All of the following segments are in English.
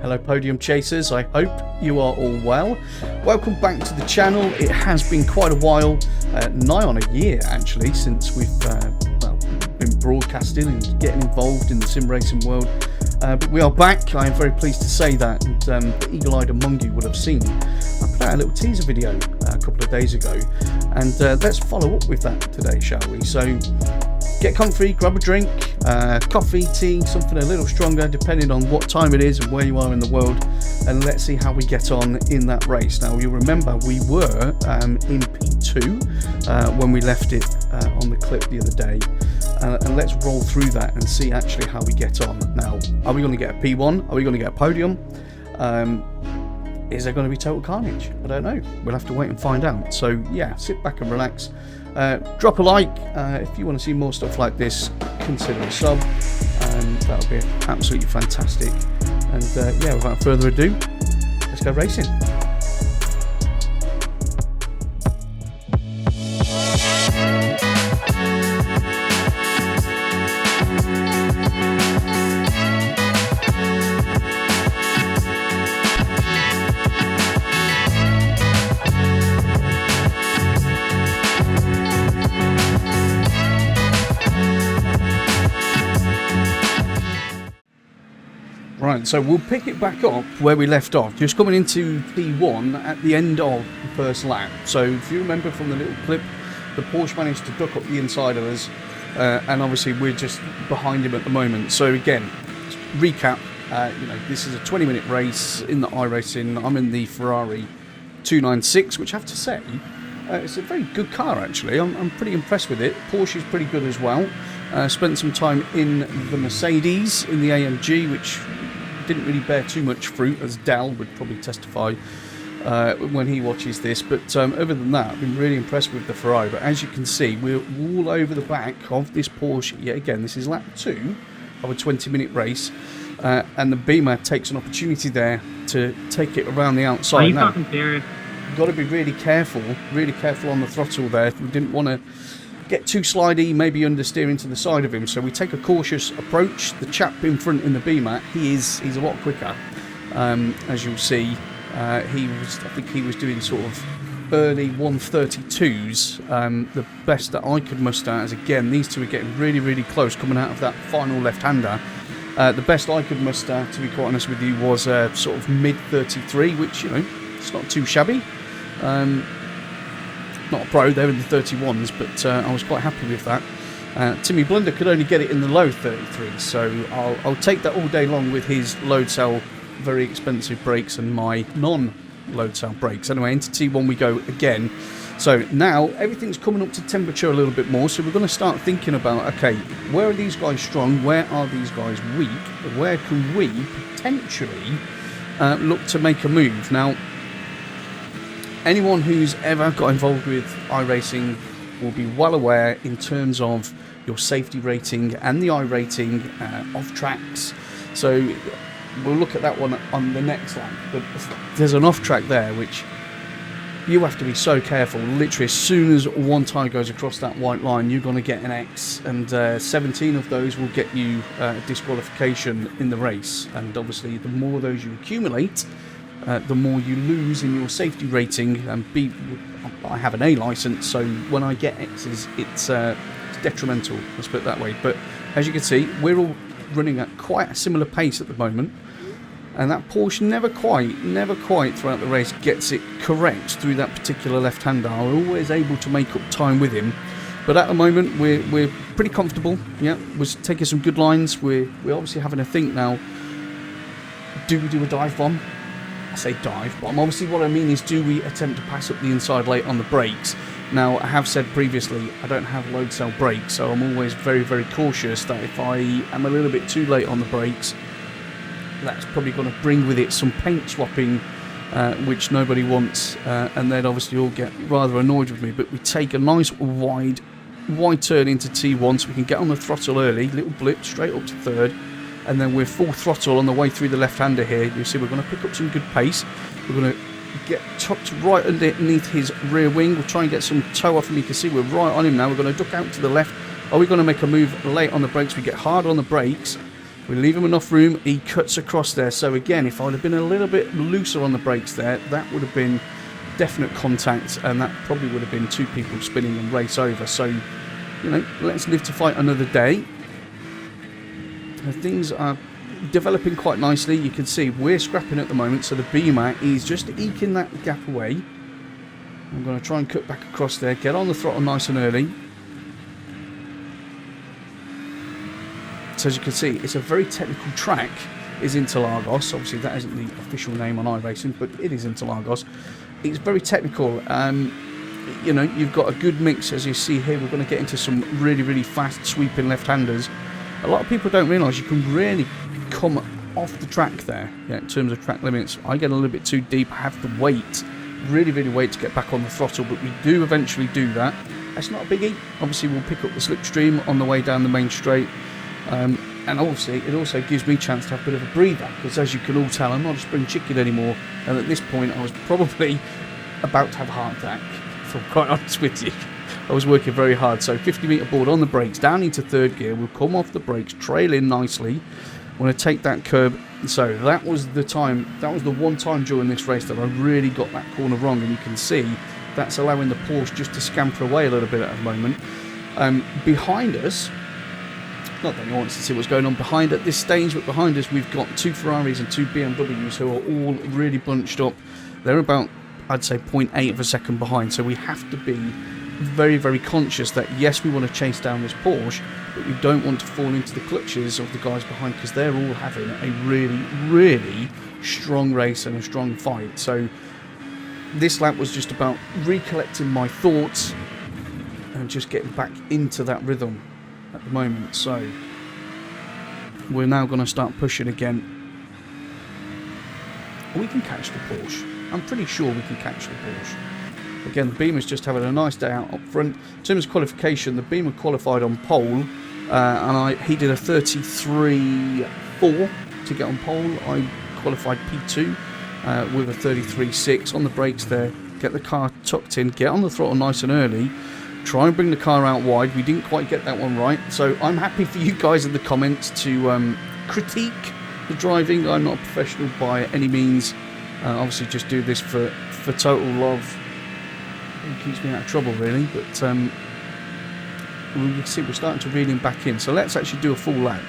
Hello Podium Chasers, I hope you are all well. Welcome back to the channel. It has been quite a while, nigh on a year actually, since we've been broadcasting and getting involved in the sim racing world. But we are back. I am very pleased to say that, and the eagle-eyed among you would have seen I put out a little teaser video a couple of days ago, and let's follow up with that today, shall we? So get comfy, grab a drink, coffee, tea, something a little stronger depending on what time it is and where you are in the world, and let's see how we get on in that race. Now you'll remember we were in P2 when we left it on the clip the other day, and let's roll through that and see actually how we get on. Now, are we going to get a P1? Are we going to get a podium? Is there going to be total carnage? I don't know. We'll have to wait and find out. So yeah, sit back and relax. Drop a like if you want to see more stuff like this. Consider a sub. That would be absolutely fantastic. And yeah, without further ado, let's go racing. Right, so we'll pick it back up where we left off, just coming into P1 at the end of the first lap. So if you remember from the little clip, the Porsche managed to duck up the inside of us, and obviously we're just behind him at the moment. So again, recap, you know, this is a 20-minute race in the iRacing. I'm in the Ferrari 296, which I have to say, it's a very good car actually. I'm pretty impressed with it. Porsche is pretty good as well. Spent some time in the Mercedes, in the AMG, which didn't really bear too much fruit, as Dal would probably testify when he watches this. But other than that, I've been really impressed with the Ferrari. But as you can see, we're all over the back of this Porsche yet again. This is lap 2 of a 20-minute race, and the Beamer takes an opportunity there to take it around the outside. Are you fucking serious? You've got to be really careful on the throttle there. We didn't want to get too slidey, maybe understeering to the side of him, so we take a cautious approach. The chap in front in the Beamer, he's a lot quicker, as you'll see. I think he was doing sort of early 132s. The best that I could muster, as again these two are getting really close coming out of that final left-hander. The best I could muster, to be quite honest with you, was sort of mid 33, which, you know, it's not too shabby. Not a pro, they're in the 31s, but I was quite happy with that. Timmy Blunder could only get it in the low 33s, so I'll take that all day long with his load cell, very expensive brakes, and my non-load cell brakes. Anyway, into T1 we go again. So now everything's coming up to temperature a little bit more, so we're going to start thinking about, okay, where are these guys strong, where are these guys weak, where can we potentially look to make a move. Now, anyone who's ever got involved with iRacing will be well aware in terms of your safety rating and the iRating off tracks. So we'll look at that one on the next lap. But there's an off track there which you have to be so careful. Literally, as soon as one tyre goes across that white line, you're going to get an X, and 17 of those will get you disqualification in the race. And obviously, the more of those you accumulate, the more you lose in your safety rating. And I have an A license, so when I get X's, it's detrimental, let's put it that way. But as you can see, we're all running at quite a similar pace at the moment, and that Porsche never quite throughout the race gets it correct through that particular left-hander. I'm always able to make up time with him, but at the moment we're pretty comfortable. Yeah, we're taking some good lines. We're obviously having a think now. Do we do a dive bomb? I say dive bomb. Obviously what I mean is, do we attempt to pass up the inside late on the brakes? Now, I have said previously, I don't have load cell brakes, so I'm always very cautious that if I am a little bit too late on the brakes, that's probably going to bring with it some paint swapping, which nobody wants, and they'd obviously all get rather annoyed with me. But we take a nice wide turn into T1 so we can get on the throttle early, little blip straight up to third, and then we're full throttle on the way through the left-hander here. You see we're going to pick up some good pace. We're going to get tucked right underneath his rear wing. We'll try and get some toe off him. You can see we're right on him now. We're going to duck out to the left. Are we going to make a move late on the brakes? We get hard on the brakes, We leave him enough room, he cuts across there. So again, if I'd have been a little bit looser on the brakes there, that would have been definite contact, and that probably would have been 2 people spinning and race over. So, you know, let's live to fight another day. Things are developing quite nicely. You can see we're scrapping at the moment, so the Beamer is just eking that gap away. I'm going to try and cut back across there, get on the throttle nice and early. So as you can see, it's a very technical track, is Interlagos. Obviously that isn't the official name on iRacing, but it is Interlagos. It's very technical. You know, you've got a good mix. As you see here, we're going to get into some really, really fast sweeping left-handers. A lot of people don't realise you can really come off the track there, yeah, in terms of track limits. I get a little bit too deep. I have to wait, really, really wait to get back on the throttle, but we do eventually do that. That's not a biggie. Obviously, we'll pick up the slipstream on the way down the main straight. And obviously it also gives me a chance to have a bit of a breather, because as you can all tell, I'm not a spring chicken anymore, and at this point I was probably about to have a heart attack, if I'm quite honest with you. I was working very hard. So 50-metre board on the brakes, down into 3rd gear, we'll come off the brakes, trail in nicely. I want to take that curb. So that was the time, that was the one time during this race that I really got that corner wrong, and you can see that's allowing the Porsche just to scamper away a little bit at the moment. Behind us, not that anyone wants to see what's going on behind at this stage, but behind us we've got 2 Ferraris and 2 BMWs who are all really bunched up. They're about, I'd say, 0.8 of a second behind, so we have to be very, very conscious that yes, we want to chase down this Porsche, but we don't want to fall into the clutches of the guys behind, because they're all having a really, really strong race and a strong fight. So this lap was just about recollecting my thoughts and just getting back into that rhythm at the moment. So we're now going to start pushing again. We can catch the Porsche. I'm pretty sure we can catch the Porsche. Again, the Beamer's just having a nice day out up front. In terms of qualification, the Beamer qualified on pole, and he did a 33.4 to get on pole. I qualified P2 with a 33.6 on the brakes there. Get the car tucked in, get on the throttle nice and early. Try and bring the car out wide. We didn't quite get that one right, so I'm happy for you guys in the comments to critique the driving. I'm not a professional by any means. Obviously just do this for total love. It keeps me out of trouble really, but you can see we're starting to reel him back in. So let's actually do a full lap.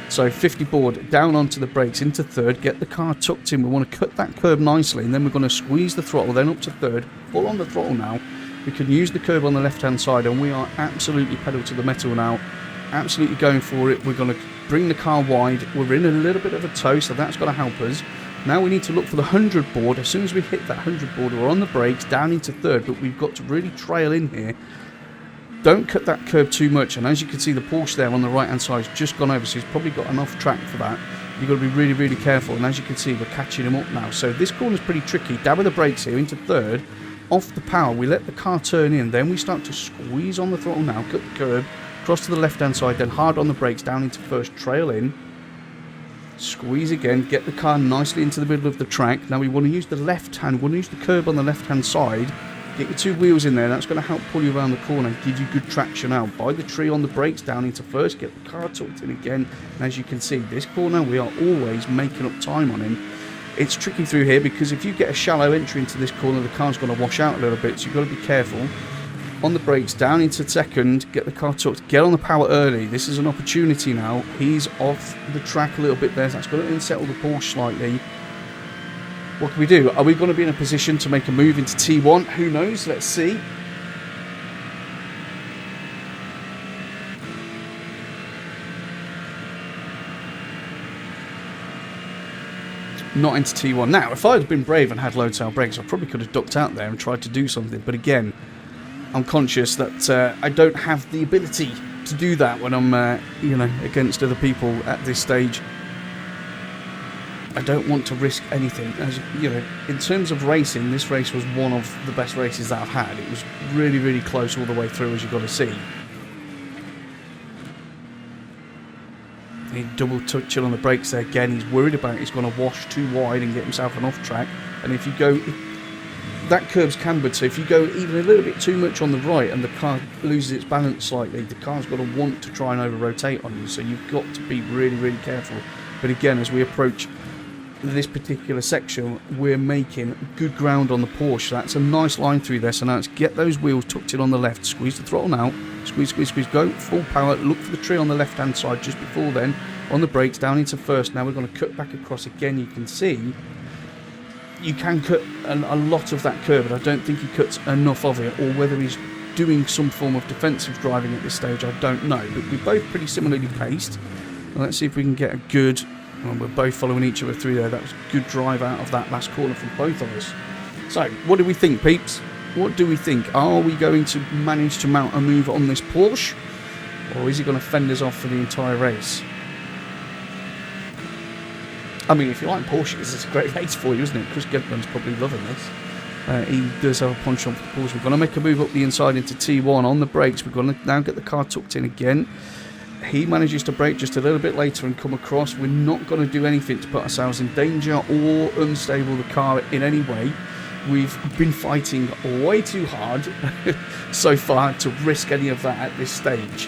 So 50 board, down onto the brakes, into 3rd, get the car tucked in. We want to cut that curb nicely, and then we're going to squeeze the throttle, then up to 3rd, full on the throttle now. We can use the curb on the left-hand side, and we are absolutely pedal to the metal now. Absolutely going for it. We're going to bring the car wide. We're in a little bit of a tow, so that's going to help us. Now we need to look for the 100 board. As soon as we hit that 100 board, we're on the brakes, down into 3rd, but we've got to really trail in here. Don't cut that curb too much, and as you can see, the Porsche there on the right-hand side has just gone over, so he's probably got enough track for that. You've got to be really, really careful, and as you can see, we're catching him up now. So this corner's pretty tricky. Dab with the brakes here into 3rd. Off the power, we let the car turn in, then we start to squeeze on the throttle now, cut the curb, cross to the left hand side, then hard on the brakes, down into 1st, trail in, squeeze again, get the car nicely into the middle of the track. Now we want to use the left hand, we want to use the curb on the left hand side, get your 2 wheels in there, that's going to help pull you around the corner, give you good traction out. By the tree on the brakes, down into 1st, get the car tucked in again, and as you can see, this corner we are always making up time on him. It's tricky through here because if you get a shallow entry into this corner, the car's going to wash out a little bit, so you've got to be careful. On the brakes, down into 2nd, get the car tucked, get on the power early. This is an opportunity now. He's off the track a little bit there, so that's going to unsettle the Porsche slightly. What can we do? Are we going to be in a position to make a move into T1? Who knows? Let's see. Not into T1. Now, if I had been brave and had low tail brakes, I probably could have ducked out there and tried to do something. But again, I'm conscious that I don't have the ability to do that when I'm, you know, against other people at this stage. I don't want to risk anything. As you know, in terms of racing, this race was one of the best races that I've had. It was really, really close all the way through, as you've got to see. He double touching on the brakes there again. He's worried about he's going to wash too wide and get himself an off track. And if you go, that curb's cambered, so if you go even a little bit too much on the right and the car loses its balance slightly, the car's got to want to try and over-rotate on you, so you've got to be really, really careful. But again, as we approach this particular section, we're making good ground on the Porsche. That's a nice line through there, so now let's get those wheels tucked in on the left, squeeze the throttle now, squeeze, squeeze, squeeze, go, full power, look for the tree on the left-hand side just before then, on the brakes, down into first. Now we're going to cut back across again. You can see you can cut a lot of that curve, but I don't think he cuts enough of it, or whether he's doing some form of defensive driving at this stage, I don't know. But we're both pretty similarly paced. Let's see if we can get a good... Well, we're both following each other through there. That was a good drive out of that last corner from both of us. So, what do we think, peeps? What do we think? Are we going to manage to mount a move on this Porsche? Or is he going to fend us off for the entire race? I mean, if you like Porsches, it's a great race for you, isn't it? Chris Gedman's probably loving this. He does have a penchant for the Porsche. We're going to make a move up the inside into T1 on the brakes. We're going to now get the car tucked in again. He manages to brake just a little bit later and come across. We're not going to do anything to put ourselves in danger or unstable the car in any way. We've been fighting way too hard so far to risk any of that at this stage.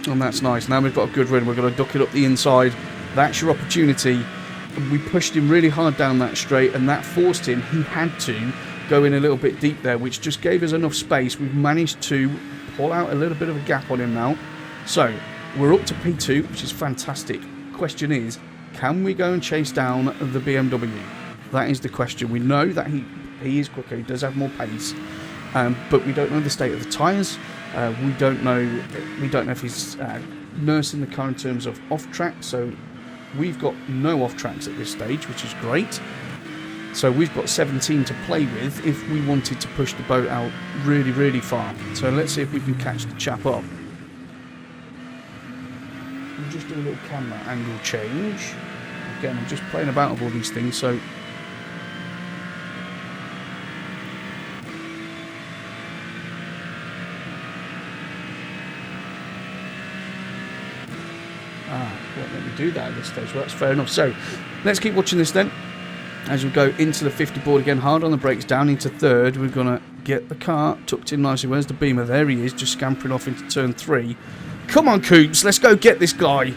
And that's nice. Now we've got a good run. We're going to duck it up the inside. That's your opportunity. We pushed him really hard down that straight, and that forced him. He had to go in a little bit deep there, which just gave us enough space. We've managed to pull out a little bit of a gap on him now. So we're up to P2, which is fantastic. Question is, can we go and chase down the BMW? That is the question. We know that he is quicker. He does have more pace, but we don't know the state of the tyres. We don't know if he's nursing the car in terms of off track. So we've got no off tracks at this stage, which is great. So we've got 17 to play with if we wanted to push the boat out really, really far. So let's see if we can catch the chap up. We'll just do a little camera angle change. Again, I'm just playing about with all these things, so... won't let me do that at this stage. Well, that's fair enough. So let's keep watching this then. As we go into the 50 board again, hard on the brakes, down into third. We're going to get the car tucked in nicely. Where's the Beamer? There he is, just scampering off into turn 3. Come on, Coops, let's go get this guy.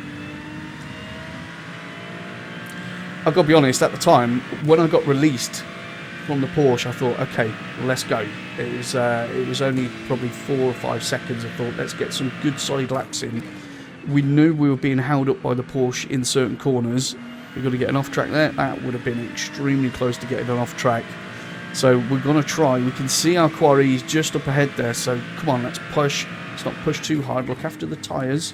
I've got to be honest, at the time, when I got released from the Porsche, I thought, okay, let's go. It was only probably 4 or 5 seconds. I thought, let's get some good solid laps in. We knew we were being held up by the Porsche in certain corners. We've got to get an off-track there. That would have been extremely close to getting an off-track. So we're going to try. We can see our quarry is just up ahead there. So come on, let's push. Let's not push too hard. Look after the tyres.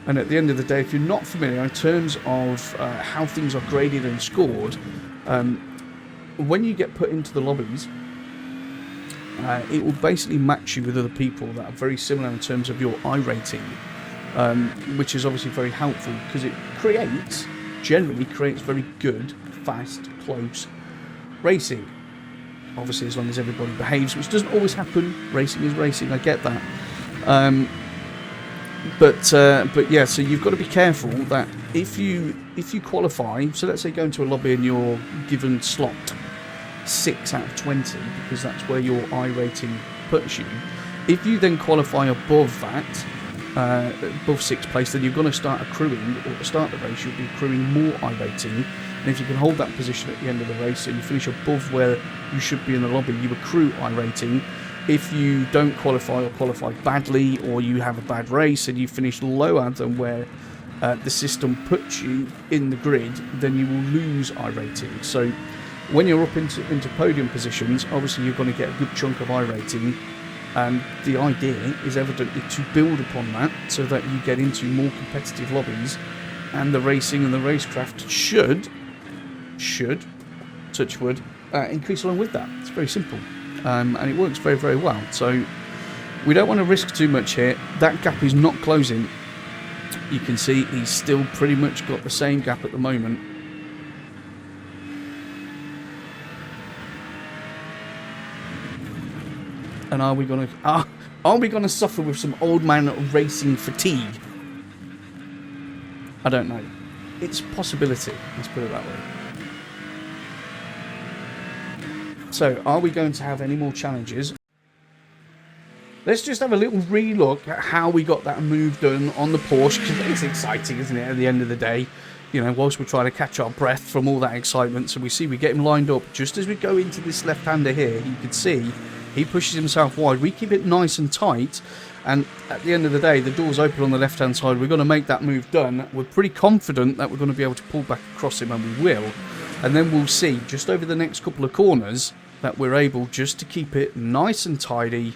And at the end of the day, if you're not familiar in terms of how things are graded and scored, when you get put into the lobbies, it will basically match you with other people that are very similar in terms of your iRating. Which is obviously very helpful because it generally creates very good, fast, close racing. Obviously, as long as everybody behaves, which doesn't always happen. Racing is racing, I get that. But yeah, so you've got to be careful that if you qualify, so let's say go into a lobby and you're given slot 6 out of 20 because that's where your iRating puts you. If you then qualify above that, above 6th place, then you're going to start accruing, or at the start of the race you'll be accruing more iRating, and if you can hold that position at the end of the race so you finish above where you should be in the lobby, you accrue iRating. If you don't qualify or qualify badly, or you have a bad race and you finish lower than where the system puts you in the grid, then you will lose iRating. So when you're up into podium positions, obviously you're going to get a good chunk of iRating. And the idea is evidently to build upon that so that you get into more competitive lobbies, and the racing and the racecraft should, touch wood, increase along with that. It's very simple. And it works very, very well. So we don't want to risk too much here. That gap is not closing. You can see he's still pretty much got the same gap at the moment. And are we gonna suffer with some old man racing fatigue? I don't know. It's a possibility, let's put it that way. So, are we going to have any more challenges? Let's just have a little re-look at how we got that move done on the Porsche, because it's exciting, isn't it, at the end of the day? You know, whilst we're trying to catch our breath from all that excitement. So we see we get him lined up. Just as we go into this left-hander here, you can see he pushes himself wide. We keep it nice and tight. And at the end of the day, the door's open on the left-hand side. We're going to make that move done. We're pretty confident that we're going to be able to pull back across him, and we will. And then we'll see, just over the next couple of corners, that we're able just to keep it nice and tidy,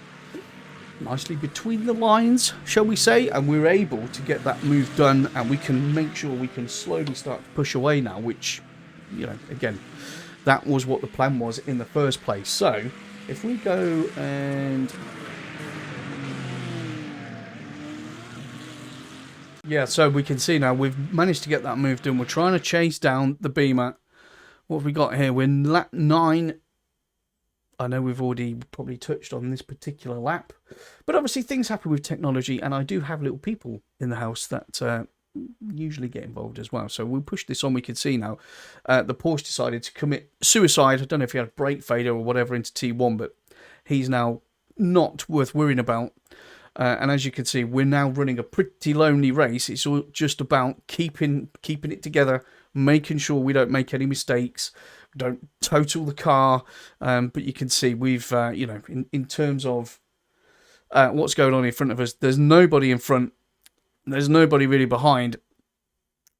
nicely between the lines, shall we say, and we're able to get that move done, and we can make sure we can slowly start to push away now, which, you know, again, that was what the plan was in the first place. So if we go and yeah, so we can see now we've managed to get that move done. We're trying to chase down the Beamer. What have we got here? We're in lap 9. I know we've already probably touched on this particular lap, but obviously things happen with technology, and I do have little people in the house that usually get involved as well. So we'll push this on. We can see now the Porsche decided to commit suicide. I don't know if he had a brake failure or whatever into T1, but he's now not worth worrying about. And as you can see, we're now running a pretty lonely race. It's all just about keeping it together, making sure we don't make any mistakes, don't total the car. But you can see we've, you know, in terms of what's going on in front of us, there's nobody in front. There's nobody really behind.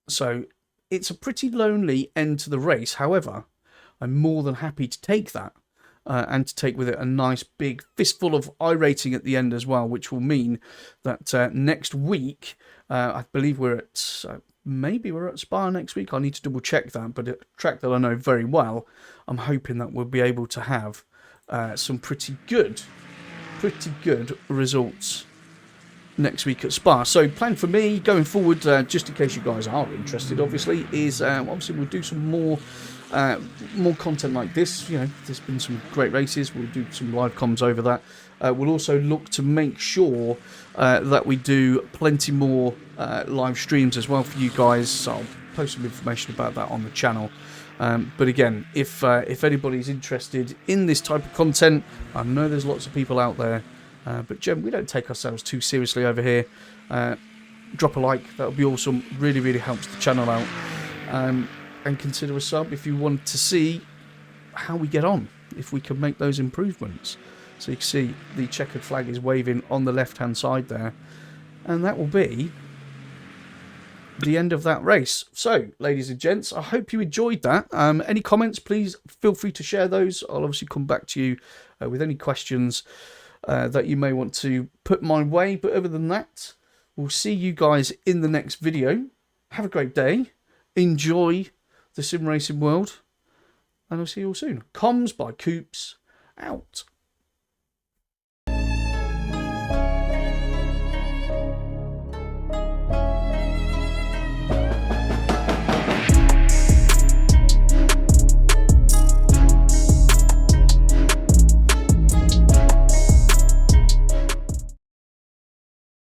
So it's a pretty lonely end to the race. However, I'm more than happy to take that. And to take with it a nice big fistful of iRacing at the end as well, which will mean that next week, I believe we're at, maybe we're at Spa next week. I need to double check that, but a track that I know very well, I'm hoping that we'll be able to have some pretty good results next week at Spa. So plan for me going forward, just in case you guys are interested, obviously, is obviously we'll do some more content like this. You know, there's been some great races. We'll do some live comms over that. We'll also look to make sure that we do plenty more live streams as well for you guys. So I'll post some information about that on the channel. But again, if anybody's interested in this type of content, I know there's lots of people out there, but Jem, we don't take ourselves too seriously over here. Drop a like, that would be awesome. Really, really helps the channel out. And consider a sub if you want to see how we get on, if we can make those improvements. So you can see the checkered flag is waving on the left-hand side there. And that will be the end of that race. So, ladies and gents, I hope you enjoyed that. Any comments, please feel free to share those. I'll obviously come back to you with any questions that you may want to put my way. But other than that, we'll see you guys in the next video. Have a great day. Enjoy the sim racing world, and I'll see you all soon. COMMS by Coops out.